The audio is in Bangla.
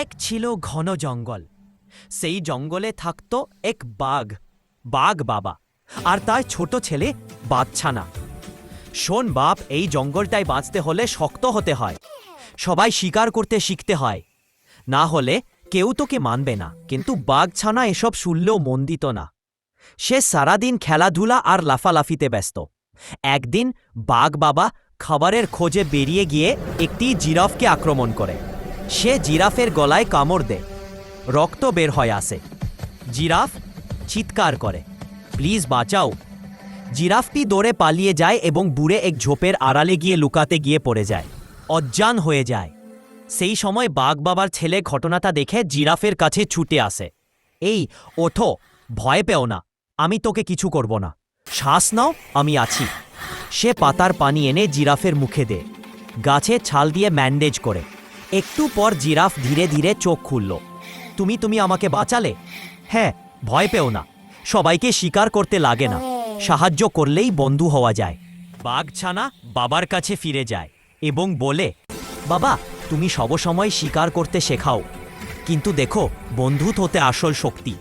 এক ছিল ঘন জঙ্গল। সেই জঙ্গলে থাকতো এক বাঘ, বাঘ বাবা, আর তার ছোট ছেলে বাঘছানা। শোন বাপ, এই জঙ্গলটায় বাঁচতে হলে শক্ত হতে হয়। সবাই শিকার করতে শিখতে হয়, না হলে কেউ তোকে মানবে না। কিন্তু বাঘছানা এসব শুনলেও মন দিত না। সে সারাদিন খেলাধুলা আর লাফালাফিতে ব্যস্ত। একদিন বাঘ বাবা খাবারের খোঁজে বেরিয়ে গিয়ে একটি জিরাফকে আক্রমণ করে। সে জিরাফের গলায় কামড় দেয়, রক্ত বের হয়ে আসে। জিরাফ চিৎকার করে, প্লিজ বাঁচাও। জিরাফটি দৌড়ে পালিয়ে যায় এবং বুড়ে এক ঝোপের আড়ালে গিয়ে লুকাতে গিয়ে পড়ে যায়, অজ্ঞান হয়ে যায়। সেই সময় বাঘ বাবার ছেলে ঘটনাটা দেখে জিরাফের কাছে ছুটে আসে। এই ওঠো, ভয় পেও না, আমি তোকে কিছু করব না, শ্বাস নাও, আমি আছি। সে পাতার পানি এনে জিরাফের মুখে দেয়, গাছে ছাল দিয়ে ব্যান্ডেজ করে। একটু পর জিরাফ ধীরে ধীরে চোখ খুলল। তুমি আমাকে বাঁচালে? হ্যাঁ, ভয় পেও না, সবাইকে শিকার করতে লাগে না, সাহায্য করলেই বন্ধু হওয়া যায়। বাঘছানা বাবার কাছে ফিরে যায় এবং বলে, বাবা, তুমি সবসময় শিকার করতে শেখাও, কিন্তু দেখো, বন্ধুত হতে আসল শক্তি।